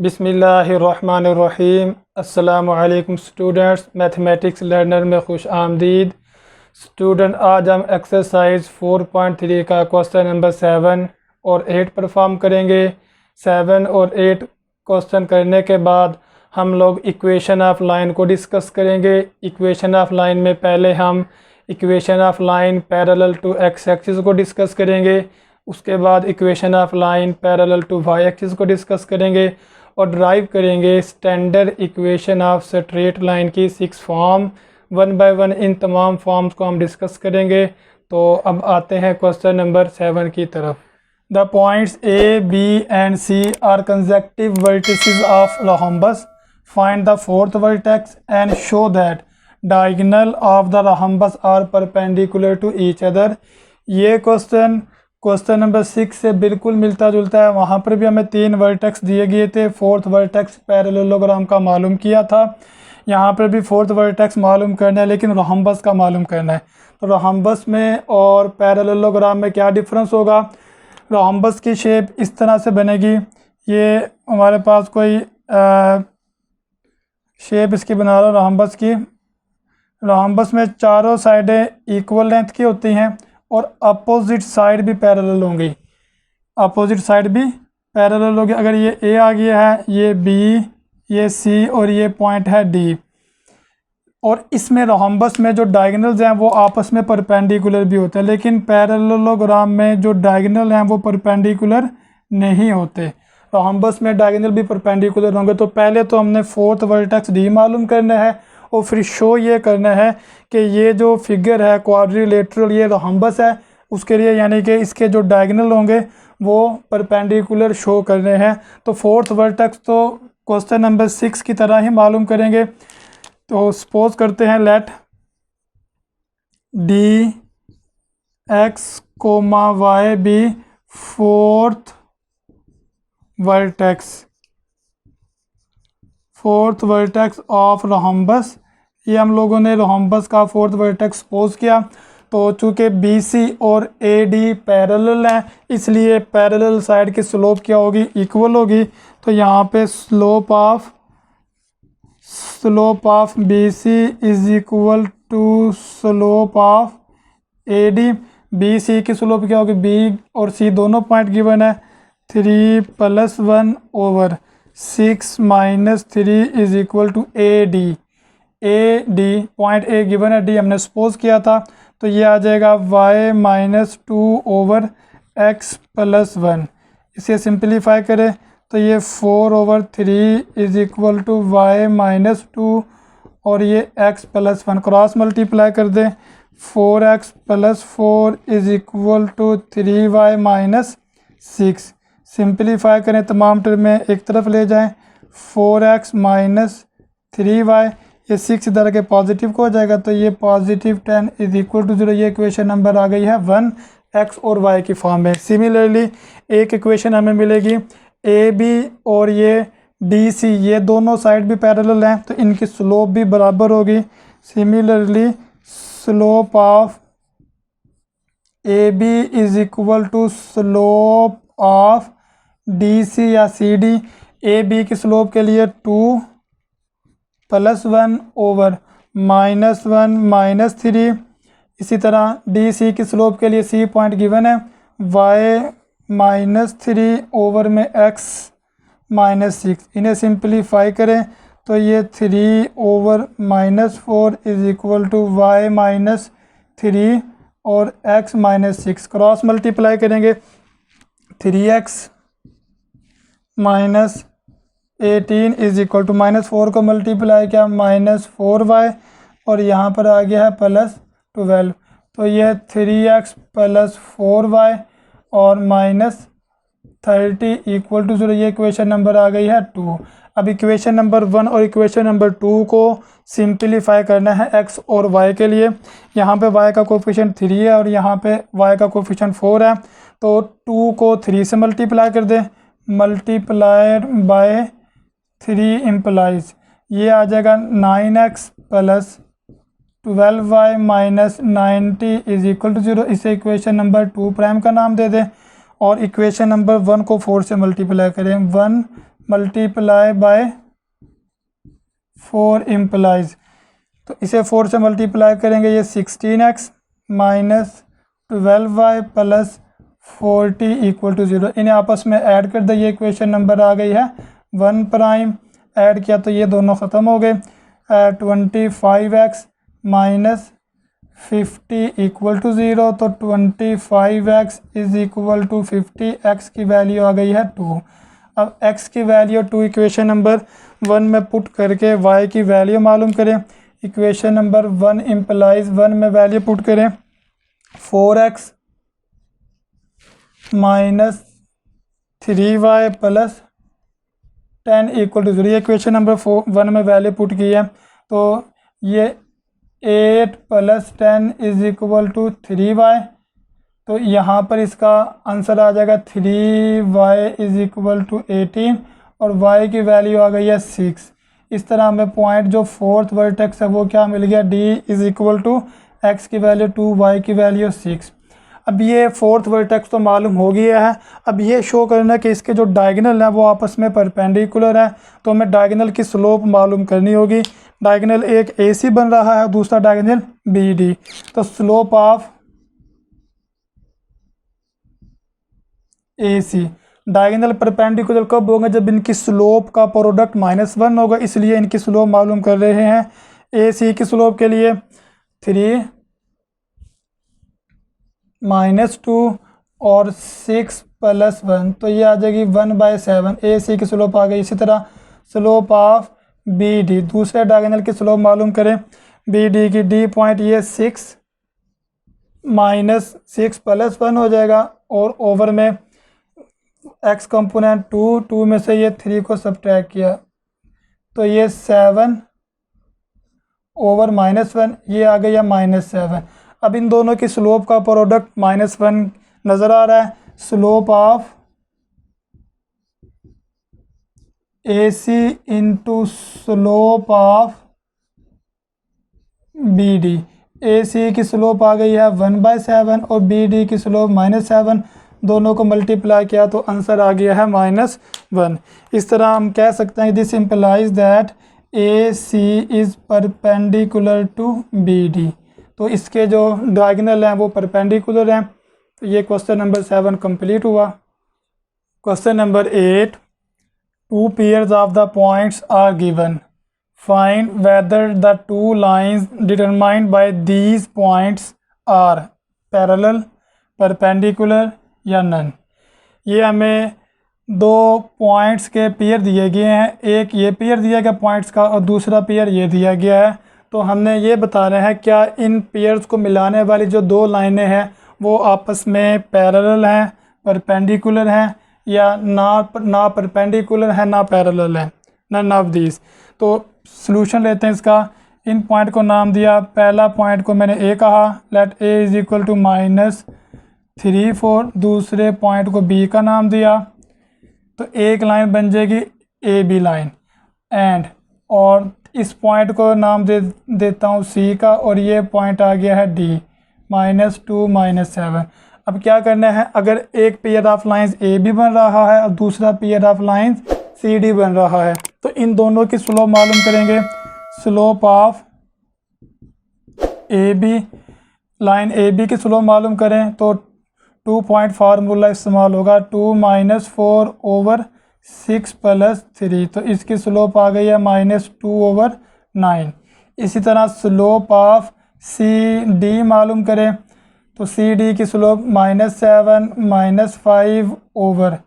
बिस्मिल्लाहिर्रहमानिर्रहीम। अस्सलामुअलैकुम students, mathematics learner में खुश आमदीद। स्टूडेंट, आज हम एक्सरसाइज 4.3 का क्वेश्चन नंबर 7 और 8 परफॉर्म करेंगे। 7 और 8 क्वेश्चन करने के बाद हम लोग इक्वेशन ऑफ लाइन को डिस्कस करेंगे। इक्वेशन ऑफ लाइन में पहले हम equation of line parallel to X axis को डिस्कस करेंगे। उसके बाद equation of line parallel to Y axis को डिस्कस करेंगे और ड्राइव करेंगे standard equation of straight line की 6 फॉर्म। 1 बाय 1 इन तमाम फॉर्म्स को हम डिस्कस करेंगे। तो अब आते हैं क्वेश्चन नंबर 7 की तरफ। The points A, B and C are consecutive vertices of rhombus. Find the fourth vertex and show that diagonal of the rhombus are perpendicular to each other. ये क्वेश्चन नंबर 6 से बिल्कुल मिलता जुलता है। वहाँ पर भी हमें 3 वर्टेक्स दिए गए थे। फोर्थ वर्टेक्स पैरेललोग्राम का मालूम किया था। यहाँ पर भी फोर्थ वर्टेक्स मालूम करना है, लेकिन rhombus का मालूम करना है। तो rhombus में और पैरेललोग्राम में क्या डिफरेंस होगा? rhombus की शेप इस तरह से बनेगी। ये हमारे पास कोई शेप इसकी बना रहा हूँ rhombus की। rhombus में चारों साइडें इक्वल लेंथ की होती हैं और अपोजिट साइड भी पैरेलल होंगी। अपोजिट साइड भी पैरेलल होगी। अगर ये ए आ गया है, ये बी, ये सी और ये पॉइंट है डी। और इसमें rhombus में जो डायगोनल्स हैं वो आपस में परपेंडिकुलर भी होते हैं, लेकिन पैरेललोग्राम में जो डायगोनल हैं वो परपेंडिकुलर नहीं होते। rhombus में डायगोनल भी परपेंडिकुलर होंगे। तो पहले तो हमने फोर्थ वर्टेक्स डी मालूम करना है और फिर शो ये करना है कि ये जो फिगर है क्वाड्रिलेटरल, ये rhombus है, उसके लिए यानी कि इसके जो डायगोनल होंगे वो परपेंडिकुलर शो करने हैं। तो फोर्थ वर्टेक्स तो क्वेश्चन नंबर 6 की तरह ही मालूम करेंगे। तो सपोज करते हैं let D X comma Y be fourth vertex of rhombus। ये हम लोगों ने rhombus का फोर्थ वर्टेक्स सपोज किया। तो चूँकि बी सी और ए डी पैरेलल हैं, इसलिए पैरेलल साइड की स्लोप क्या होगी? इक्वल होगी। तो यहाँ पे slope of B C is equal to slope of A D. B C की स्लोप क्या होगी? बी और सी दोनों पॉइंट गिवन है। 3 + 1 / 6 - 3 is equal to A D. A D point A given है, डी हमने सपोज किया था। तो ये आ जाएगा y - 2 / x + 1। इसे सिंपलीफाई करें तो ये 4 / 3 इज इक्वल टू y - 2 और ये x + 1 क्रॉस मल्टीप्लाई कर दें। 4x + 4 is equal to 3y - 6। Simplify करें, तमाम टर्म में एक तरफ ले जाएं। 4x - 3y, ये 6 इधर के पॉजिटिव को हो जाएगा। तो ये +10 इज इक्वल टू 0। ये इक्वेशन नंबर आ गई है 1 x और y की फॉर्म में। सिमिलरली एक इक्वेशन हमें मिलेगी ए बी और ये डी सी, ये दोनों साइड भी पैरेलल हैं तो इनकी स्लोप भी बराबर होगी। Similarly slope of A B is equal to slope of D C या सी डी। ए बी की स्लोप के लिए 2 + 1 / -1 - 3। इसी तरह डी सी की स्लोप के लिए सी पॉइंट गिवन है, y - 3 / में x - 6। इन्हें सिंपलीफाई करें तो ये 3 / -4 इज इक्वल टू y - 3 और x - 6 क्रॉस मल्टीप्लाई करेंगे। 3x - 18 इज इक्वल टू -4 को मल्टीप्लाई किया -4y और यहाँ पर आ गया है +12। तो ये 3x + 4y और -30 इक्वल टू 0। ये इक्वेशन नंबर आ गई है 2। अब इक्वेशन नंबर 1 और इक्वेशन नंबर 2 को सिंपलीफाई करना है x और y के लिए। यहाँ पे y का कोफिशिएंट 3 है और यहाँ पे y का कोफिशिएंट 4 है। तो 2 को 3 से मल्टीप्लाई कर दें। मल्टीप्लाइड बाय 3 इम्प्लाइज ये आ जाएगा 9x + 12y - 90 is equal to 0। इसे इक्वेशन नंबर 2 प्राइम का नाम दे दें और इक्वेशन नंबर 1 को 4 से मल्टीप्लाई करें। 1 मल्टीप्लाई बाय 4 इम्प्लाइज, तो इसे 4 से मल्टीप्लाई करेंगे, ये 16x minus 12y plus 40 equal to 0। इन्हें आपस में ऐड कर दे, ये इक्वेशन नंबर आ गई है 1 प्राइम। ऐड किया तो ये दोनों ख़त्म हो गए। 25x माइनस 50 इक्वल टू 0, तो 25x is equal to 50, x की वैल्यू आ गई है 2। अब x की वैल्यू 2 इक्वेशन नंबर 1 में पुट करके y की वैल्यू मालूम करें। इक्वेशन नंबर 1 इम्प्लाइज 1 में वैल्यू पुट करें 4x minus 3y plus 10 equal to 0। ये इक्वेशन नंबर 1 में वैल्यू पुट की है, तो ये 8 plus 10 is equal to 3y, तो यहाँ पर इसका आंसर आ जाएगा 3y इज़ इक्वल टू 18 और y की वैल्यू आ गई है 6। इस तरह हमें पॉइंट जो फोर्थ वर्टेक्स है वो क्या मिल गया, d is equal to x की वैल्यू 2, y की वैल्यू 6। अब ये फोर्थ वर्टेक्स तो मालूम हो गया है। अब ये शो करना है कि इसके जो डायगोनल हैं वो आपस में परपेंडिकुलर है, तो हमें डायगोनल की स्लोप मालूम करनी होगी। डायगोनल एक AC बन रहा है, दूसरा डायगोनल BD, तो slope of AC diagonal perpendicular कब होगा, जब इनकी स्लोप का प्रोडक्ट -1 होगा, इसलिए इनकी स्लोप मालूम कर रहे हैं। AC की स्लोप के लिए 3 -2 और 6 प्लस 1, तो ये आ जाएगी 1/7। AC की स्लोप आ गई। इसी तरह स्लोप ऑफ BD, दूसरे डायगोनल की स्लोप मालूम करें। BD की D पॉइंट ये 6 माइनस 6 प्लस 1 हो जाएगा, और ओवर में x कंपोनेंट 2 में से ये 3 को सब्ट्रैक्ट किया, तो ये 7 ओवर -1, ये आ गया -7। अब इन दोनों की स्लोप का प्रोडक्ट -1 नज़र आ रहा है। Slope of AC into slope of BD, AC की स्लोप आ गई है 1/7 और BD की स्लोप -7, दोनों को मल्टीप्लाई किया तो आंसर आ गया है -1। इस तरह हम कह सकते हैं this implies that AC is perpendicular to BD, तो इसके जो डायगोनल हैं वो परपेंडिकुलर हैं। तो ये क्वेश्चन नंबर 7 कंप्लीट हुआ। Question number 8, 2 pairs of the points are given, find whether the 2 lines determined by these points are parallel, perpendicular या नन। ये हमें 2 पॉइंट्स के पेयर दिए गए हैं, एक ये पेयर दिया गया पॉइंट्स का और दूसरा पेयर ये दिया गया है। तो हमने ये बताना है क्या इन पेयर्स को मिलाने वाली जो 2 लाइनें हैं वो आपस में पैरेलल हैं, परपेंडिकुलर हैं, या ना परपेंडिकुलर है ना पैरेलल है, नन ऑफ दीज। तो सॉल्यूशन लेते हैं इसका। इन पॉइंट को नाम दिया, पहला पॉइंट को मैंने A कहा, let A is equal to -3 4, दूसरे पॉइंट को B का नाम दिया, तो एक लाइन बन जाएगी AB लाइन, एंड और इस पॉइंट को नाम देता हूँ C का, और ये पॉइंट आ गया है D, -2 -7। अब क्या करना है, अगर एक पेयर ऑफ लाइंस AB बन रहा है और दूसरा पेयर ऑफ लाइंस CD बन रहा है, तो इन दोनों की स्लोप मालूम करेंगे। Slope of AB, line AB की स्लोप मालूम करें तो 2 पॉइंट फार्मूला इस्तेमाल होगा, 2 - 4 ओवर 6 प्लस 3, तो इसकी स्लोप आ गई है -2 ओवर 9। इसी तरह स्लोप ऑफ CD मालूम करें तो CD की स्लोप -7 -5 ओवर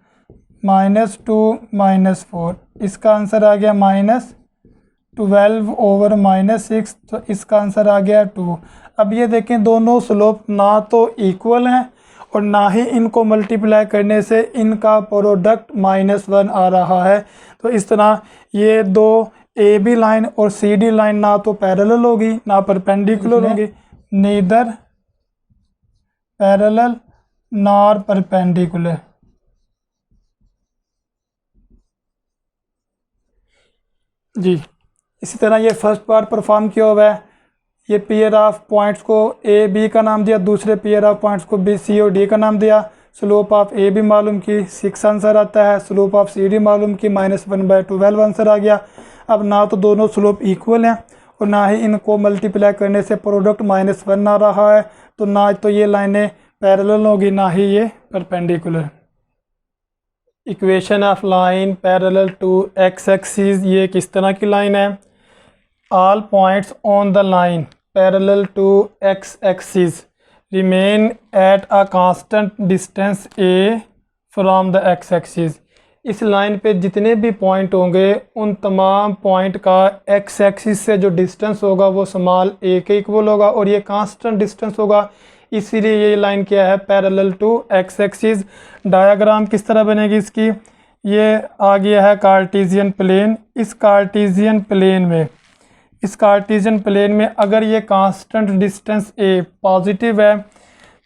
-2 -4, इसका आंसर आ गया -12 ओवर -6, तो इसका आंसर आ गया 2। अब ये देखें दोनों स्लोप ना तो इक्वल हैं और ना ही इनको मल्टीप्लाई करने से इनका प्रोडक्ट -1 आ रहा है। तो इस तरह ये 2 AB लाइन और CD लाइन ना तो पैरेलल होगी ना परपेंडिकुलर होगी, नीदर पैरेलल नॉर परपेंडिकुलर। जी, इसी तरह ये फर्स्ट पार्ट परफॉर्म किया हुआ है। ये पेयर ऑफ पॉइंट्स को A B का नाम दिया, दूसरे पेयर ऑफ पॉइंट्स को B C और D का नाम दिया। स्लोप ऑफ ए भी मालूम की, 6 आंसर आता है। स्लोप ऑफ सी डी मालूम की, -1/12 आंसर आ गया। अब ना तो दोनों स्लोप इक्वल हैं और ना ही इनको मल्टीप्लाई करने से प्रोडक्ट -1 आ रहा है, तो ना तो ये लाइनें पैरेलल होगी ना ही ये perpendicular. Equation of line parallel to X axis, ये किस तरह की लाइन है? All points on the line parallel to X axis remain at a constant distance A from the X axis. इस लाइन पे जितने भी पॉइंट होंगे उन तमाम पॉइंट का एक्स एक्सिस से जो डिस्टेंस होगा वो स्मॉल ए के इक्वल होगा और ये कांस्टेंट डिस्टेंस होगा, इसीलिए ये लाइन क्या है? Parallel to X axis. Diagram किस तरह बनेगी इसकी? ये आ गया है कार्टेशियन प्लेन। इस कार्टेशियन प्लेन में अगर ये कांस्टेंट डिस्टेंस ए पॉजिटिव है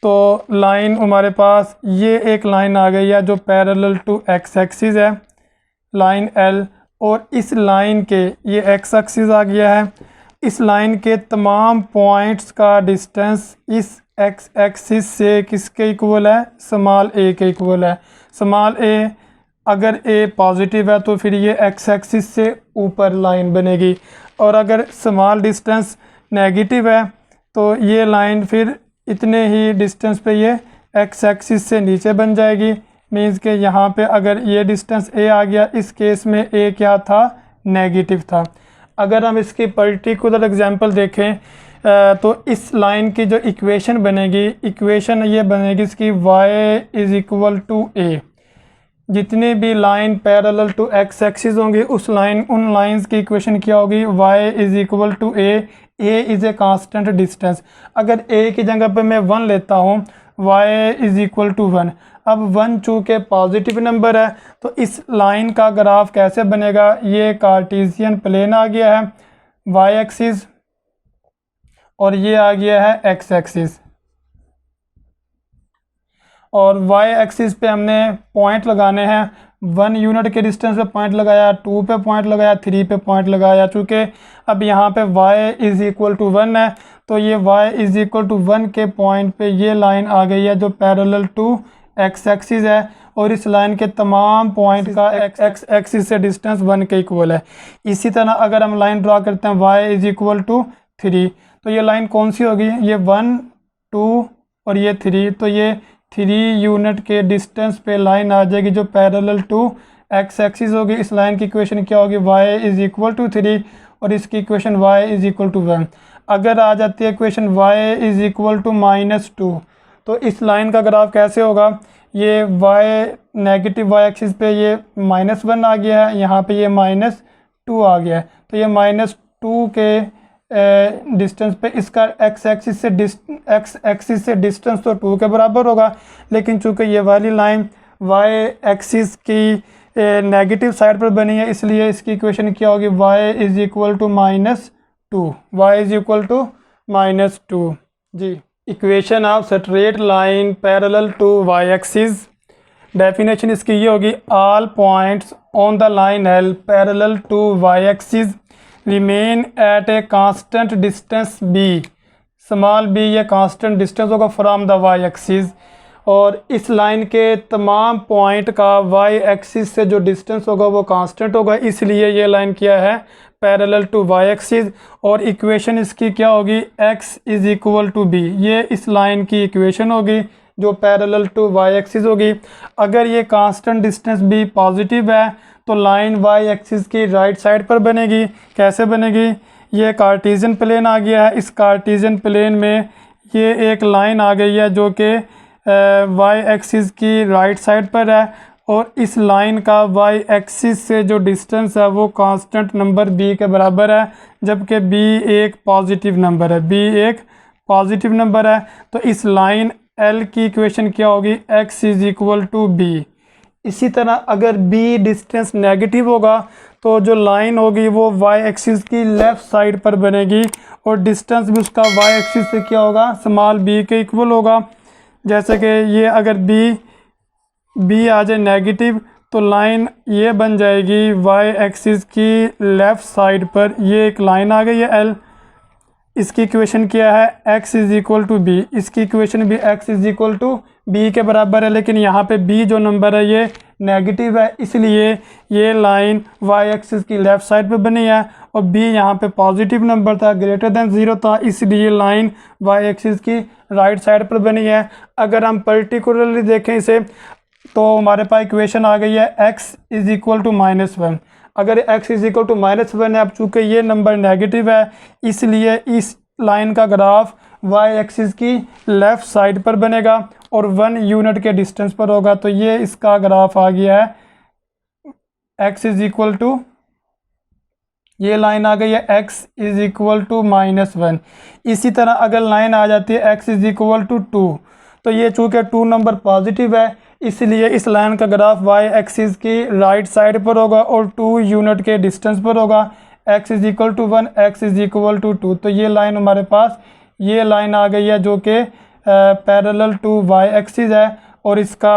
तो लाइन हमारे पास ये एक लाइन आ गई है जो पैरेलल टू एक्स एक्सिस है, लाइन एल, और इस लाइन के ये एक्स एक्सिस आ गया है। इस लाइन के तमाम पॉइंट्स का डिस्टेंस इस एक्स एक्सिस से किसके इक्वल है? स्मॉल ए के इक्वल है। स्मॉल ए, अगर ए पॉजिटिव है तो फिर ये एक्स एक्सिस से ऊपर लाइन बनेगी, और अगर स्मॉल डिस्टेंस नेगेटिव है तो ये लाइन फिर इतने ही डिस्टेंस पे ये एक्स एक्सिस से नीचे बन जाएगी। मीन्स के यहाँ पे अगर ये डिस्टेंस ए आ गया, इस केस में ए क्या था? नेगेटिव था। अगर हम इसकी पर्टिकुलर एग्जांपल देखें तो इस लाइन की जो इक्वेशन बनेगी, इक्वेशन ये बनेगी इसकी y = a। जितनी भी line parallel to X axis होंगी उन लाइंस की इक्वेशन क्या होगी? y = a। a is a constant distance. अगर a की जगह पे मैं 1 लेता हूँ, y = 1। अब 1 चूँकि पॉजिटिव नंबर है तो इस लाइन का ग्राफ कैसे बनेगा? ये कार्टेशियन प्लेन आ गया है y एक्सिस और ये आ गया है x एक्सिस, और y एक्सिस पे हमने पॉइंट लगाने हैं। 1 यूनिट के डिस्टेंस पे पॉइंट लगाया, 2 पे पॉइंट लगाया, 3 पे पॉइंट लगाया। चूँकि अब यहाँ पे y = 1 है तो ये y = 1 के पॉइंट पे ये लाइन आ गई है जो पैरेलल टू x एक्सिस है, और इस लाइन के तमाम पॉइंट का x एक्सिस से डिस्टेंस 1 के इक्वल है। इसी तरह अगर हम लाइन ड्रा करते हैं y = 3, तो ये लाइन कौन सी होगी? ये 1, 2 और ये 3, तो ये 3 यूनिट के डिस्टेंस पे लाइन आ जाएगी जो पैरेलल टू एक्स एक्सिस होगी। इस लाइन की इक्वेशन क्या होगी? y = 3 और इसकी इक्वेशन y = 1। अगर आ जाती है इक्वेशन y = -2, तो इस लाइन का ग्राफ कैसे होगा? ये नेगेटिव y एक्सिस पे ये -1 आ गया है, यहाँ पे ये -2 आ गया है, तो ये -2 के डिस्टेंस पे इसका एक्स एक्सिस से डिस्टेंस तो 2 के बराबर होगा, लेकिन चूंकि ये वाली लाइन y एक्सिस की नेगेटिव साइड पर बनी है इसलिए इसकी इक्वेशन क्या होगी? y = -2 जी। Equation of straight line parallel to y axis, definition इसकी ये होगी: all points on the line L parallel to y axis remain at a constant distance b। Small b ये कांस्टेंट डिस्टेंस होगा from the y axis, और इस line के तमाम point का y एक्सिस से जो डिस्टेंस होगा वो कांस्टेंट होगा, इसलिए ये लाइन क्या है? Parallel to y axis. और इक्वेशन इसकी क्या होगी? x = b। ये इस लाइन की इक्वेशन होगी जो पैरेलल टू y एक्सिस होगी। अगर ये कांस्टेंट डिस्टेंस b पॉजिटिव है तो लाइन y एक्सिस की राइट साइड पर बनेगी। कैसे बनेगी? ये कार्टेशियन प्लेन आ गया है, इस कार्टेशियन प्लेन में ये एक लाइन आ गई है जो कि y एक्सिस की राइट साइड पर है, और इस लाइन का y एक्सिस से जो डिस्टेंस है वो कांस्टेंट नंबर b के बराबर है, जबकि b एक पॉजिटिव नंबर है। तो इस लाइन L की इक्वेशन क्या होगी? x = b। इसी तरह अगर b डिस्टेंस नेगेटिव होगा तो जो लाइन होगी वो y एक्सिस की लेफ़्ट साइड पर बनेगी, और डिस्टेंस भी उसका y एक्सिस से क्या होगा? स्मॉल b के इक्वल होगा। जैसे कि ये अगर b आ जाए नेगेटिव तो लाइन ये बन जाएगी y एक्सिस की लेफ़्ट साइड पर, ये एक लाइन आ गई है L, इसकी इक्वेशन क्या है, x is equal to B, इसकी इक्वेशन भी x is equal to B के बराबर है, लेकिन यहाँ पे b जो नंबर है ये नेगेटिव है, इसलिए ये लाइन y एक्सिस की लेफ़्ट साइड पे बनी है और b यहाँ पे पॉजिटिव नंबर था, ग्रेटर देन 0 था, इसलिए लाइन y एक्सिस की राइट साइड पर बनी है। अगर हम पर्टिकुलरली देखें इसे तो हमारे पास इक्वेशन आ गई है x इज इक्वल टू -1। अगर x इज इक्वल टू -1 है, अब चूँकि ये नंबर नेगेटिव है इसलिए इस लाइन का ग्राफ y एक्सिस की लेफ़्ट साइड पर बनेगा और 1 यूनिट के डिस्टेंस पर होगा। तो ये इसका ग्राफ आ गया है x इज इक्वल टू, ये लाइन आ गई है x इज इक्वल टू -1। इसी तरह अगर लाइन आ जाती है x इज इक्वल टू 2, तो ये चूँकि 2 नंबर पॉजिटिव है इसलिए इस लाइन का ग्राफ y एक्सिस की राइट साइड पर होगा और 2 यूनिट के डिस्टेंस पर होगा, x is equal to 1, x is equal to 2। तो ये लाइन हमारे पास ये लाइन आ गई है जो कि पैरेलल टू y एक्सिस है और इसका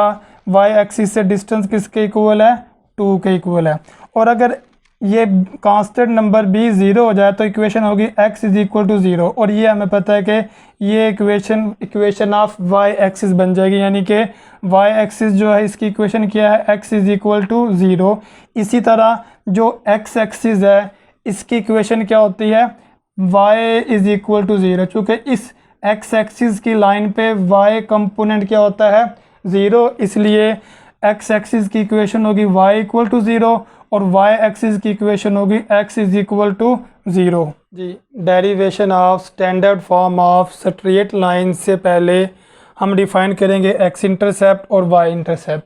y एक्सिस से डिस्टेंस किसके इक्वल है, 2 के इक्वल है। और अगर ये कांस्टेंट नंबर b 0 हो जाए तो इक्वेशन होगी x इज इक्वल टू 0 और ये हमें पता है कि ये इक्वेशन ऑफ y एक्सिस बन जाएगी, यानी कि y एक्सिस जो है इसकी इक्वेशन क्या है, x इज इक्वल टू 0। इसी तरह जो x एक्सिस है इसकी इक्वेशन क्या होती है, y इज इक्वल टू 0। चूँकि इस x एक्सिस की लाइन पे y कंपोनेंट क्या होता है, 0, इसलिए x एक्सिस की इक्वेशन होगी y इक्वल टू 0 और y एक्सिस की इक्वेशन होगी x इज इक्वल टू 0। जी, derivation of standard form of straight line से पहले हम डिफाइन करेंगे x इंटरसेप्ट और y इंटरसेप्ट।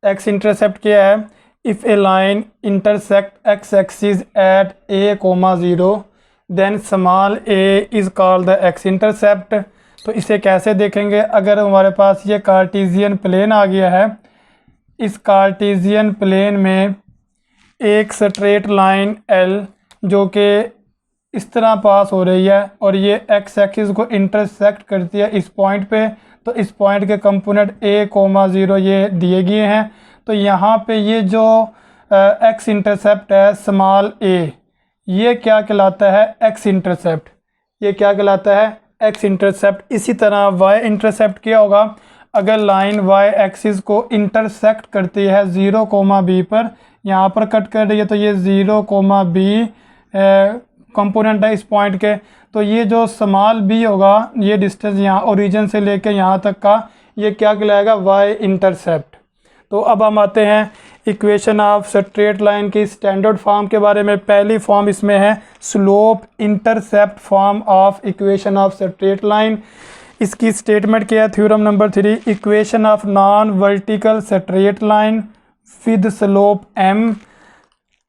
x इंटरसेप्ट क्या है, if a line intersect x axis at a, 0 then small a is called the x intercept. तो इसे कैसे देखेंगे, अगर हमारे पास ये कार्टेशियन प्लेन आ गया है, इस कार्टेशियन प्लेन में एक स्ट्रेट लाइन L जो कि इस तरह पास हो रही है और ये x एक्सिस को इंटरसेक्ट करती है इस पॉइंट पे, तो इस पॉइंट के कंपोनेंट a, 0 ये दिए गए हैं। तो यहाँ पे ये जो x इंटरसेप्ट है स्मॉल a, ये क्या कहलाता है, x इंटरसेप्ट। ये क्या कहलाता है, x इंटरसेप्ट। इसी तरह y इंटरसेप्ट क्या होगा, अगर लाइन y एक्सिस को इंटरसेक्ट करती है 0, b पर, यहाँ पर कट कर रही है तो ये 0, b कंपोनेंट है इस पॉइंट के, तो ये जो स्मॉल b होगा, ये डिस्टेंस यहाँ ओरिजिन से लेके यहाँ तक का, ये क्या कहलाएगा, y इंटरसेप्ट। तो अब हम आते हैं इक्वेशन ऑफ स्ट्रेट लाइन की स्टैंडर्ड फॉर्म के बारे में। पहली फॉर्म इसमें है slope intercept form of equation of straight line. इसकी स्टेटमेंट क्या है, theorem number 3, equation of non vertical straight line with slope m।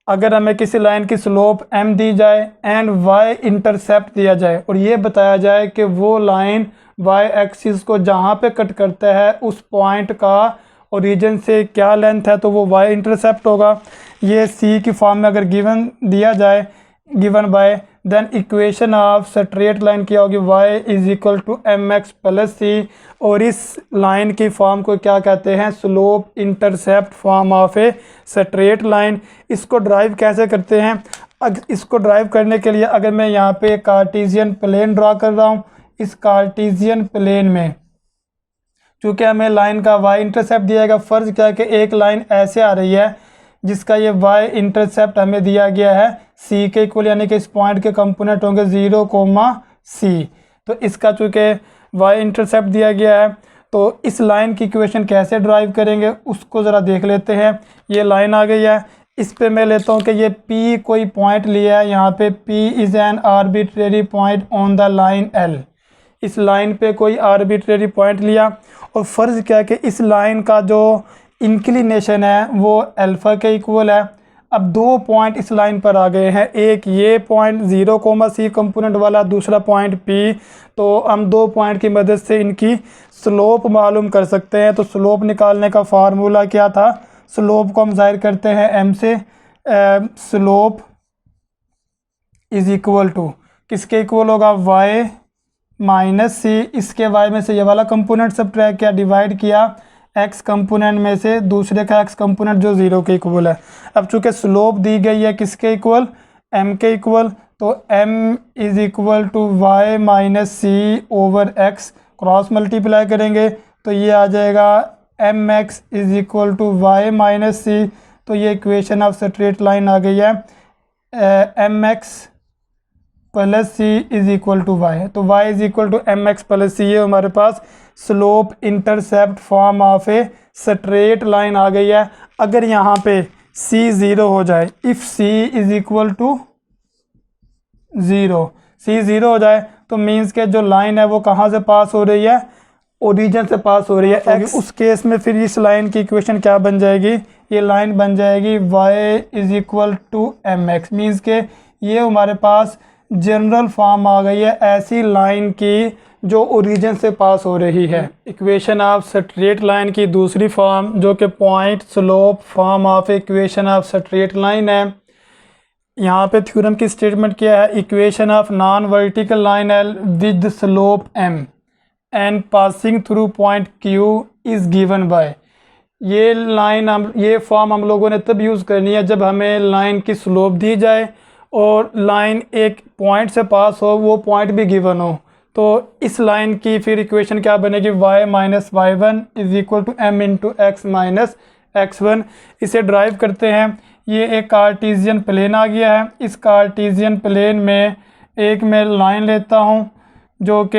अगर हमें किसी लाइन की स्लोप m दी जाए एंड y इंटरसेप्ट दिया जाए और ये बताया जाए कि वो लाइन y एक्सिस को जहाँ पे कट करता है उस पॉइंट का ओरिजिन से क्या लेंथ है, तो वो y इंटरसेप्ट होगा। ये c की फॉर्म में अगर गिवन दिया जाए, given by, then equation of straight line क्या होगी, y is equal to mx plus c। और इस लाइन की फॉर्म को क्या कहते हैं, slope intercept form of a straight line. इसको ड्राइव कैसे करते हैं, इसको ड्राइव करने के लिए अगर मैं यहाँ पे कार्टेशियन प्लेन ड्रा कर रहा हूँ, इस कार्टेशियन प्लेन में चूँकि हमें लाइन का y इंटरसेप्ट दिया गया, फ़र्ज़ क्या है कि एक लाइन ऐसे आ रही है जिसका ये y इंटरसेप्ट हमें दिया गया है c के इक्वल, यानी कि इस पॉइंट के कंपोनेंट होंगे 0, c। तो इसका चूँकि y इंटरसेप्ट दिया गया है, तो इस लाइन की इक्वेशन कैसे ड्राइव करेंगे उसको ज़रा देख लेते हैं। ये लाइन आ गई है, इस पे मैं लेता हूँ कि ये P कोई पॉइंट लिया है, यहाँ पे P is an arbitrary point on the line L। इस लाइन पे कोई आर्बिट्रेरी पॉइंट लिया और फ़र्ज़ क्या है कि इस लाइन का जो इंक्लिनेशन है वो अल्फ़ा के इक्वल है। अब 2 पॉइंट इस लाइन पर आ गए हैं, एक ये पॉइंट 0, c कंपोनेंट वाला, दूसरा पॉइंट P। तो हम 2 पॉइंट की मदद से इनकी स्लोप मालूम कर सकते हैं। तो स्लोप निकालने का फार्मूला क्या था, स्लोप को हम ज़ाहिर करते हैं m से, स्लोप इज़ इक्वल टू किसके इक्वल होगा, y माइनस c। इसके y में से ये वाला कंपोनेंट सब्ट्रैक्ट किया, डिवाइड किया x कंपोनेंट में से दूसरे का x कंपोनेंट जो 0 के इक्वल है। अब चूँकि स्लोप दी गई है किसके इक्वल, m के इक्वल, तो m is equal to Y minus c over x, cross multiply करेंगे तो ये आ जाएगा m x is equal to Y minus c. तो ये इक्वेशन ऑफ स्ट्रेट लाइन आ गई है m x plus c is equal to y. तो y is equal to M x plus c, ये हमारे पास slope intercept form of a straight line आ गई है। अगर यहाँ पे c 0 हो जाए, if c is equal to 0, c 0 हो जाए तो मीन्स के जो लाइन है वो कहाँ से पास हो रही है, ओरिजिन से पास हो रही है x। उस केस में फिर इस लाइन की इक्वेशन क्या बन जाएगी, ये लाइन बन जाएगी y is equal to M X. Means के ये हमारे पास जनरल फॉर्म आ गई है ऐसी लाइन की जो ओरिजिन से पास हो रही है। इक्वेशन ऑफ स्ट्रेट लाइन की दूसरी फॉर्म जो कि point slope form of equation of straight line है। यहाँ पे थ्योरम की स्टेटमेंट क्या है, equation of non vertical line L with slope m and passing through point q is given by. ये फॉर्म हम लोगों ने तब यूज़ करनी है जब हमें लाइन की स्लोप दी जाए और लाइन एक पॉइंट से पास हो, वो पॉइंट भी गिवन हो। तो इस लाइन की फिर इक्वेशन क्या बनेगी, y minus Y one is equal to M into x minus X one. इसे ड्राइव करते हैं, ये एक कार्टीजियन प्लेन आ गया है। इस कार्टीजियन प्लेन में एक मैं लाइन लेता हूँ जो कि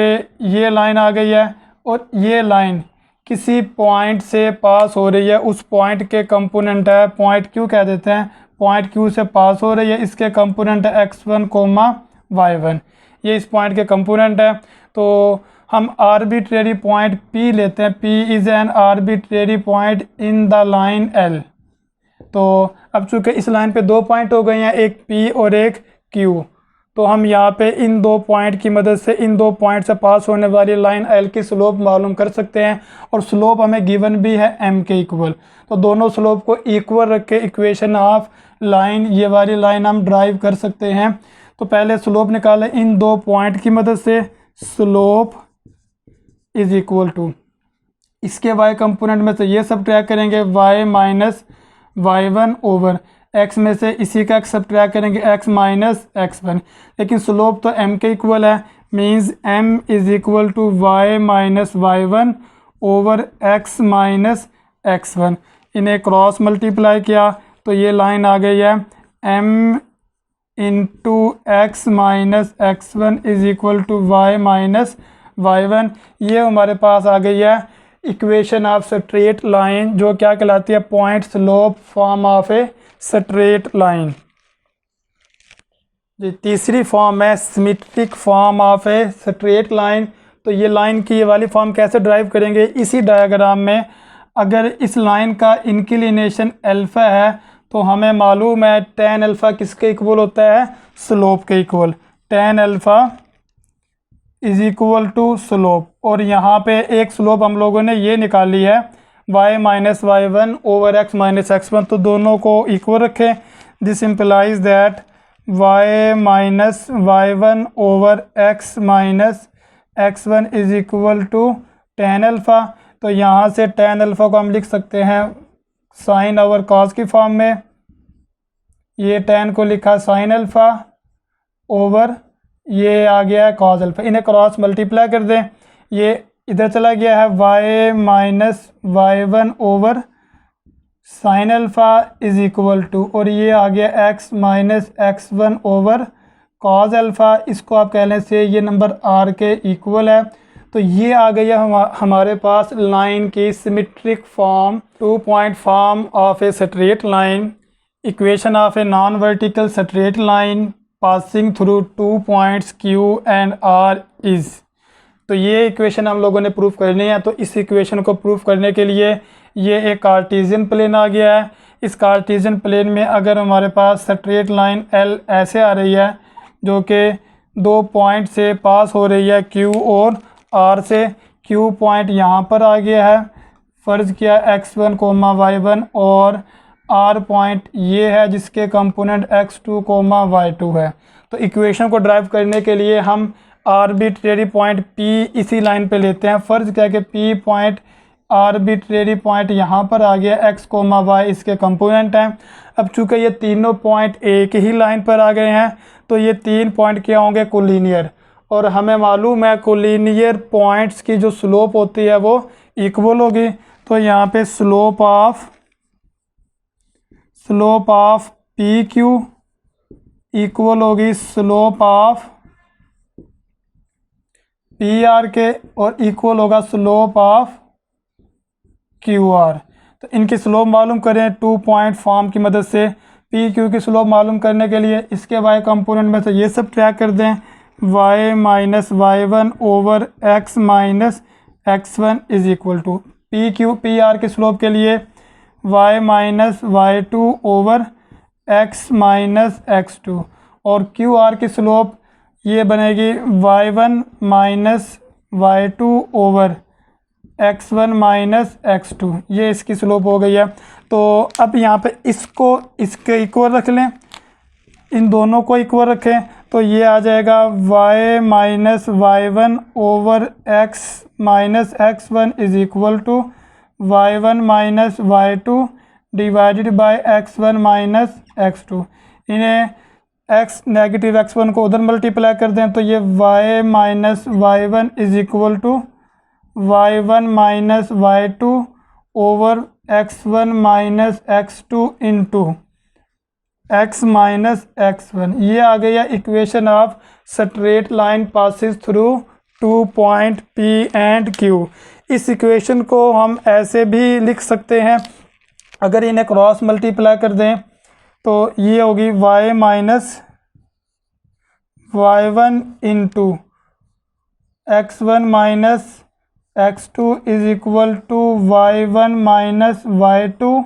ये लाइन आ गई है, और ये लाइन किसी पॉइंट से पास हो रही है। उस पॉइंट के कंपोनेंट है, पॉइंट क्यू कह देते हैं, पॉइंट क्यू से पास हो रही है। इसके कंपोनेंट है x1 कोमा y1, ये इस पॉइंट के कंपोनेंट है। तो हम आर्बिट्रेरी पॉइंट P लेते हैं, P is an arbitrary point in the line L। तो अब चूँकि इस लाइन पे दो पॉइंट हो गए हैं, एक P और एक Q, तो हम यहाँ पे इन दो पॉइंट की मदद से इन दो पॉइंट से पास होने वाली लाइन L की स्लोप मालूम कर सकते हैं, और स्लोप हमें गिवन भी है m के इक्वल। तो दोनों स्लोप को इक्वल रख के इक्वेशन ऑफ लाइन, ये वाली लाइन हम ड्राइव कर सकते हैं। तो पहले स्लोप निकालें इन दो पॉइंट की मदद से, स्लोप इज़ इक्वल टू, इसके y कंपोनेंट में से ये सब्ट्रैक्ट करेंगे y minus Y one over x में से इसी का सब्ट्रैक्ट करेंगे x माइनस एक्स वन। लेकिन स्लोप तो m के इक्वल है, means m is equal to Y minus Y one over x minus X one. इन्हें क्रॉस मल्टीप्लाई किया तो ये लाइन आ गई है m into x minus X one is equal to Y minus Y one. ये हमारे पास आ गई है इक्वेशन ऑफ स्ट्रेट लाइन, जो क्या कहलाती है, point slope form of a straight line. जी तीसरी फॉर्म है symmetric form of a straight line. तो ये लाइन की ये वाली फॉर्म कैसे ड्राइव करेंगे, इसी डायग्राम में अगर इस लाइन का इंक्लिनेशन अल्फ़ा है तो हमें मालूम है tan अल्फ़ा किसके इक्वल होता है, स्लोप के equal. tan alpha is equal to slope, और यहाँ पे एक स्लोप हम लोगों ने ये निकाली है y minus Y one over X minus X one. तो दोनों को इक्वल रखें, this implies that y minus Y one over X minus X one is equal to tan alpha. तो यहाँ से tan अल्फ़ा को हम लिख सकते हैं साइन ओवर कॉस की फॉर्म में। ये tan को लिखा साइन अल्फ़ा ओवर ये आ गया है कॉस अल्फ़ा। इन्हें क्रॉस मल्टीप्लाई कर दें, ये इधर चला गया है y minus Y one over sine alpha is equal to, और ये आ गया x minus X one over cos alpha. इसको आप कह लें से ये नंबर r के इक्वल है। तो ये आ गई है हमारे पास लाइन की symmetric form, two point form of a straight line, equation of a non vertical straight line passing through two points Q and R is. तो ये इक्वेशन हम लोगों ने प्रूव करनी है। तो इस इक्वेशन को प्रूव करने के लिए ये एक कार्टेशियन प्लेन आ गया है। इस कार्टेशियन प्लेन में अगर हमारे पास स्ट्रेट लाइन L ऐसे आ रही है जो कि दो पॉइंट से पास हो रही है Q और R से, Q पॉइंट यहाँ पर आ गया है, फ़र्ज़ किया x1 कोमा y1, और R पॉइंट ये है जिसके कंपोनेंट x2 कोमा y2 है। तो इक्वेशन को ड्राइव करने के लिए हम आर्बिट्रेरी पॉइंट P इसी लाइन पे लेते हैं। फ़र्ज़ किया कि P पॉइंट आर्बिट्रेरी पॉइंट यहाँ पर आ गया, x, y इसके कंपोनेंट हैं। अब चूँकि ये तीनों पॉइंट एक ही लाइन पर आ गए हैं तो ये 3 पॉइंट क्या होंगे, कोलिनियर, और हमें मालूम है कोलिनियर पॉइंट्स की जो स्लोप होती है वो इक्वल होगी। तो यहाँ पे slope of P Q equal होगी स्लोप ऑफ पी आर के और इक्वल होगा स्लोप ऑफ क्यू आर। तो इनकी स्लोप मालूम करें 2 पॉइंट फॉर्म की मदद से। पी क्यू की स्लोप मालूम करने के लिए इसके वाई कंपोनेंट में से ये सब ट्रैक कर दें, y minus Y one over X minus X one is equal to P R की स्लोप के लिए y minus Y two over X minus X two, और क्यू आर की स्लोप ये बनेगी y1 minus Y two over x1 minus x2, ये इसकी slope हो गई है। तो अब यहाँ पे इसको इसके इक्वल रख लें, इन दोनों को इक्वल रखें तो ये आ जाएगा y minus Y one over x minus X one is equal to y1 minus Y two divided by x1 minus x2। इन्हें x नेगेटिव x1 को उधर मल्टीप्लाई कर दें तो ये y minus Y one is equal to y1 minus Y two over x1 minus x2 into x minus x1। ये आ गया equation of straight line passes through 2 point P and Q। इस इक्वेशन को हम ऐसे भी लिख सकते हैं, अगर इन्हें क्रॉस मल्टीप्लाई कर दें तो ये होगी y minus Y one into x1 minus x2 is equal to y1 minus Y two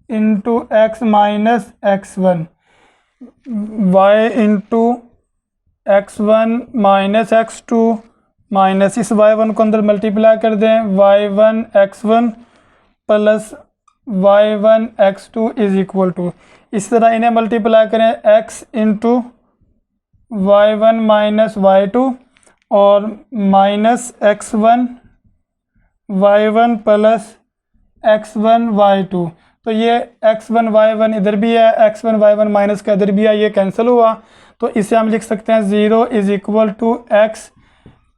into x minus x1, y into x1 minus x2 minus इस y1 को अंदर मल्टीप्लाई कर दें y1 x1 plus y1 x2 is equal to, इस तरह इन्हें multiply करें x into y1 minus Y two और minus x1 y1 plus x1 y2। तो ये x1 y1 इधर भी है, x1 y1 माइनस का इधर भी है, ये कैंसिल हुआ। तो इसे हम लिख सकते हैं 0 is equal to x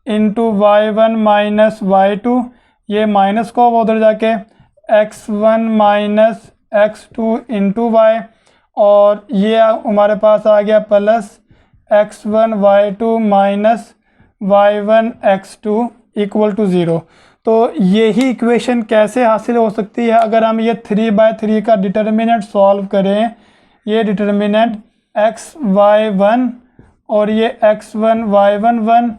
into y1 minus Y two, ये माइनस को उधर जाके x1 minus x2 into Y, और ये हमारे पास आ गया plus x1 y2 minus y1 x2 equal to 0। तो यही इक्वेशन कैसे हासिल हो सकती है, अगर हम ये 3/3 का डिटर्मिनेंट सॉल्व करें, ये डिटर्मिनेंट x(y1) और ये x1 y1 1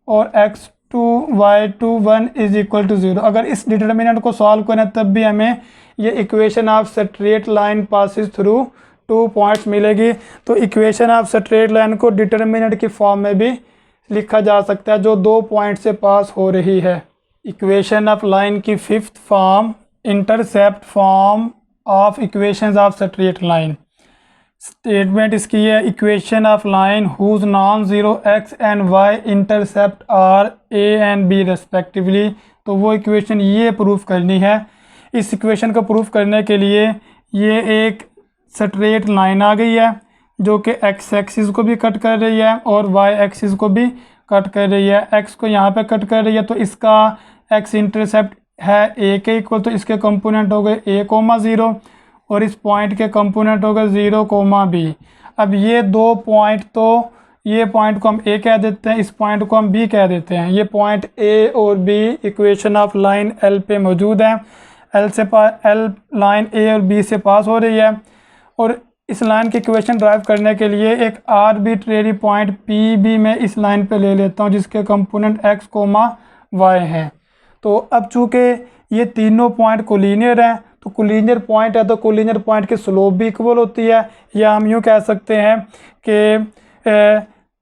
और x2 y2 1 is equal to 0। अगर इस डिटर्मिनेंट को सॉल्व करें तब भी हमें ये equation of straight line passes through 2 points मिलेगी। तो इक्वेशन ऑफ स्ट्रेट लाइन को डिटर्मिनेंट की फॉर्म में भी लिखा जा सकता है जो 2 पॉइंट से पास हो रही है। इक्वेशन ऑफ लाइन की 5th form, intercept form of equations of straight line. Statement इसकी है, equation of line whose non zero x and y intercept are a and b respectively. तो वो इक्वेशन ये प्रूफ करनी है। इस इक्वेशन को प्रूफ करने के लिए ये एक स्ट्रेट लाइन आ गई है जो कि x एक्सिस को भी कट कर रही है और y एक्सिस को भी कट कर रही है। x को यहाँ पे कट कर रही है तो इसका x इंटरसेप्ट है a के इक्वल, तो इसके कंपोनेंट हो गए a, 0 और इस पॉइंट के कंपोनेंट हो गए 0, b। अब ये 2 पॉइंट, तो ये पॉइंट को हम a कह देते हैं, इस पॉइंट को हम b कह देते हैं। ये पॉइंट a और b equation of line l पे मौजूद है। l लाइन a और b से पास हो रही है, और इस लाइन की इक्वेशन ड्राइव करने के लिए एक आर्बिट्रेरी पॉइंट पी बी में इस लाइन पे ले लेता हूँ जिसके कंपोनेंट x, y हैं। तो अब चूँकि ये तीनों पॉइंट कोलिनियर हैं, तो कोलिनियर पॉइंट है तो कोलिनियर पॉइंट की स्लोप भी इक्वल होती है, या हम यूँ कह सकते हैं कि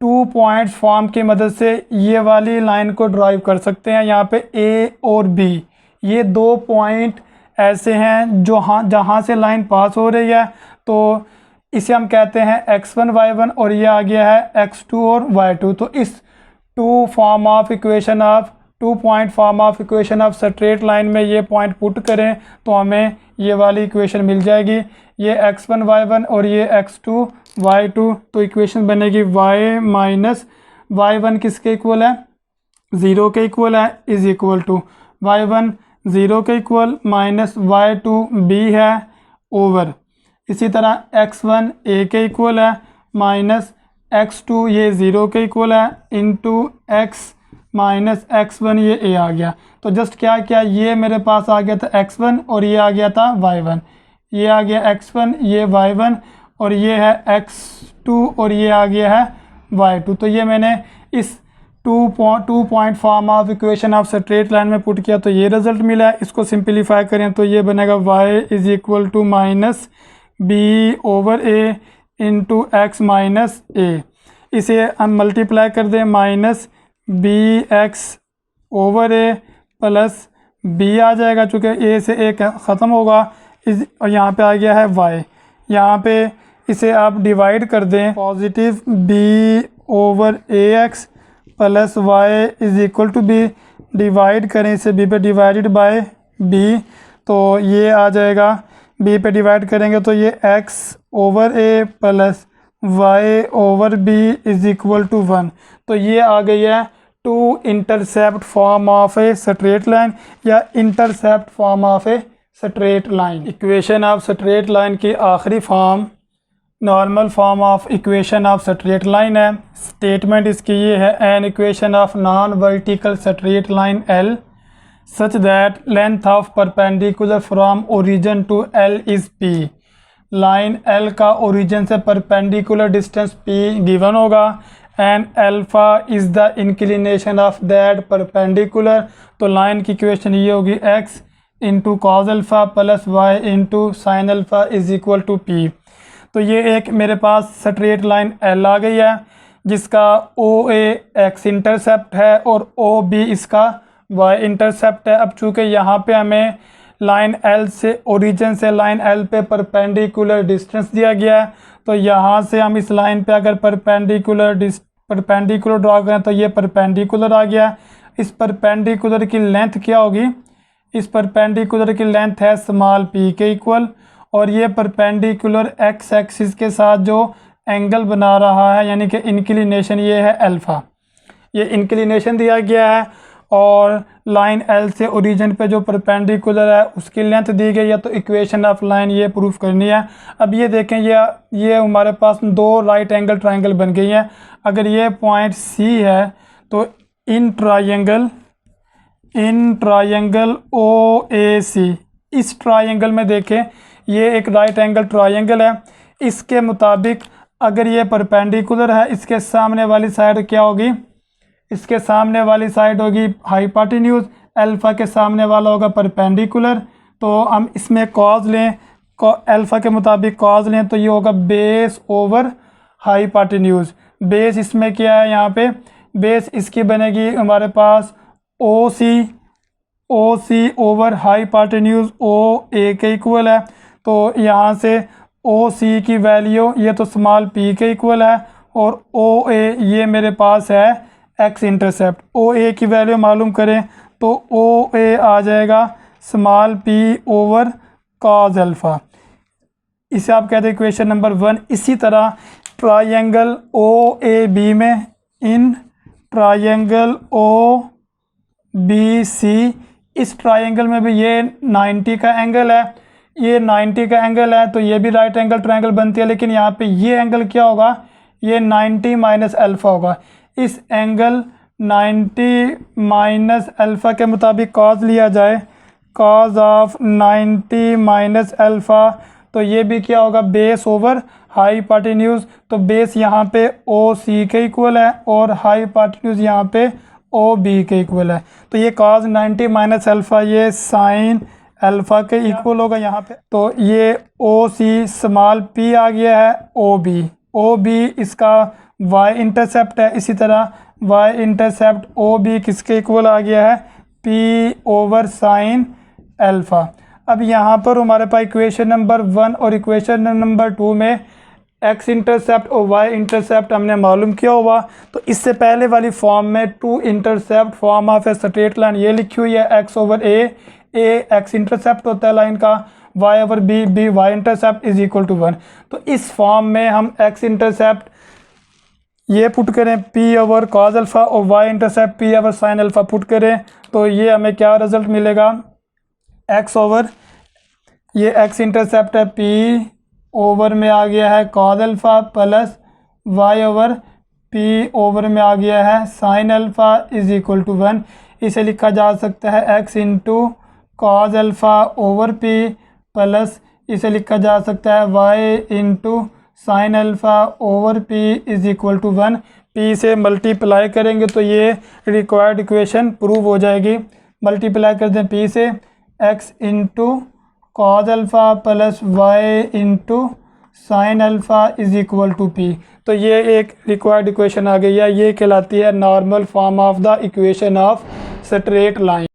2 पॉइंट्स फॉर्म की मदद से ये वाली लाइन को ड्राइव कर सकते हैं। यहाँ पे a और b ये 2 पॉइंट ऐसे हैं जो जहाँ से लाइन पास हो रही है, तो इसे हम कहते हैं x1 y1 और ये आ गया है x2 और y2। तो इस 2 form of equation of 2 point form of equation of straight line में ये पॉइंट पुट करें तो हमें ये वाली इक्वेशन मिल जाएगी। ये x1 y1 और ये x2 y2, तो इक्वेशन बनेगी y माइनस y1 किसके इक्वल है, 0 के इक्वल है, इज़ इक्वल टू y1 0 के इक्वल माइनस y2 b है ओवर, इसी तरह x1 a के इक्वल है माइनस x2 ये 0 के इक्वल है इंटू x माइनस x1 ये a आ गया। तो जस्ट क्या किया, ये मेरे पास आ गया था x1 और ये आ गया था y1, ये आ गया x1 ये y1 और ये है x2 और ये आ गया है y2। तो ये मैंने इस 2 point form of equation of straight line में पुट किया तो ये रिजल्ट मिला है। इसको सिंपलीफाई करें तो ये बनेगा y is equal to minus b over a into x minus a. इसे हम मल्टीप्लाई कर दें, minus b x over a plus b आ जाएगा, चूँकि ए से ए ख़त्म होगा, और यहाँ पे आ गया है y। यहाँ पे इसे आप डिवाइड कर दें, positive B over A X plus Y is equal to B, divide करें इसे b पे डिवाइडेड बाय b, तो ये आ जाएगा b पे डिवाइड करेंगे तो ये x over a plus y over b is equal to 1। तो ये आ गई है two intercept form of a straight line या intercept form of a straight line. Equation of straight line की आखिरी form normal form of equation of straight line है। Statement इसकी ये है, an equation of non vertical straight line L such that length of perpendicular from origin to L is P। Line L का origin से perpendicular distance P given होगा and alpha is the inclination of that perpendicular. तो line की equation ये होगी x into cos alpha plus Y into sine alpha is equal to P। तो ये एक मेरे पास स्ट्रेट लाइन L आ गई है जिसका OA x इंटरसेप्ट है और OB इसका y इंटरसेप्ट है। अब चूँकि यहाँ पे हमें लाइन L से ओरिजिन से लाइन L पे परपेंडिकुलर डिस्टेंस दिया गया है, तो यहाँ से हम इस लाइन पे अगर परपेंडिकुलर ड्रा करें तो ये परपेंडिकुलर आ गया। इस परपेंडिकुलर की लेंथ क्या होगी, इस परपेंडिकुलर की लेंथ है स्मॉल p के इक्वल, और ये परपेंडिकुलर x एक्सिस के साथ जो एंगल बना रहा है यानी कि इंक्लिनेशन ये है अल्फ़ा, ये इंक्लिनेशन दिया गया है और लाइन L से ओरिजिन पे जो परपेंडिकुलर है उसकी लेंथ दी गई है। तो इक्वेशन ऑफ लाइन ये प्रूफ करनी है। अब ये देखें ये हमारे पास दो राइट एंगल ट्रायंगल बन गई हैं। अगर ये पॉइंट C है तो इन ट्रायंगल OAC, इस ट्रायंगल में देखें ये एक राइट एंगल ट्रायंगल है, इसके मुताबिक अगर ये परपेंडिकुलर है इसके सामने वाली साइड क्या होगी, इसके सामने वाली साइड होगी हाइपोटेन्यूज, अल्फ़ा के सामने वाला होगा परपेंडिकुलर। तो हम इसमें कॉज लें, अल्फ़ा के मुताबिक कॉज लें तो ये होगा बेस ओवर हाइपोटेन्यूज। बेस इसमें क्या है, यहाँ पे बेस इसकी बनेगी हमारे पास OC ओवर हाइपोटेन्यूज OA के इक्वल है। तो यहाँ से OC की वैल्यू ये तो स्मॉल p के इक्वल है और OA ये मेरे पास है x इंटरसेप्ट। OA की वैल्यू मालूम करें तो OA आ जाएगा small p over cos alpha, इसे आप कहते हैं इक्वेशन नंबर 1। इसी तरह ट्रायंगल OAB में, इन ट्रायंगल OBC, इस ट्रायंगल में भी ये 90 का एंगल है, ये 90 का एंगल है तो ये भी राइट एंगल ट्रायंगल बनती है, लेकिन यहाँ पे ये एंगल क्या होगा, ये 90 माइनस अल्फ़ा होगा। इस एंगल 90 माइनस अल्फ़ा के मुताबिक कॉज लिया जाए, कॉज ऑफ 90 माइनस अल्फ़ा, तो ये भी क्या होगा बेस ओवर हाइपोटेन्यूज। तो बेस यहाँ पे OC के इक्वल है और हाइपोटेन्यूज यहाँ पे OB के इक्वल है। तो ये कॉज 90 माइनस अल्फ़ा ये साइन अल्फ़ा के इक्वल होगा यहाँ पे। तो ये OC स्मॉल p आ गया है OB इसका y इंटरसेप्ट है, इसी तरह y इंटरसेप्ट OB किसके इक्वल आ गया है p ओवर साइन अल्फ़ा। अब यहाँ पर हमारे पास इक्वेशन नंबर 1 और इक्वेशन नंबर 2 में एक्स इंटरसेप्ट और वाई इंटरसेप्ट हमने मालूम किया हुआ। तो इससे पहले वाली फॉर्म में two intercept form of a straight line ये लिखी हुई है, X over A X intercept होता है लाइन का, Y over B Y intercept is equal to 1। तो इस फॉर्म में हम एक्स इंटरसेप्ट ये पुट करें पी ओवर कॉज अल्फ़ा और Y intercept P over sine alpha put करें, तो ये हमें क्या रिजल्ट मिलेगा, एक्स ओवर ये एक्स इंटरसेप्ट है पी ओवर में आ गया है cos alpha plus Y over P over में आ गया है sine alpha is equal to 1। इसे लिखा जा सकता है X into cos alpha over P plus इसे लिखा जा सकता है Y into sine alpha over P is equal to 1। P से मल्टीप्लाई करेंगे तो ये रिक्वायर्ड इक्वेशन प्रूव हो जाएगी। मल्टीप्लाई कर दें पी से, x into cos alpha plus Y into sine alpha is equal to P. तो ये एक रिक्वायर्ड इक्वेशन आ गई है, ये कहलाती है normal form of the equation of straight line.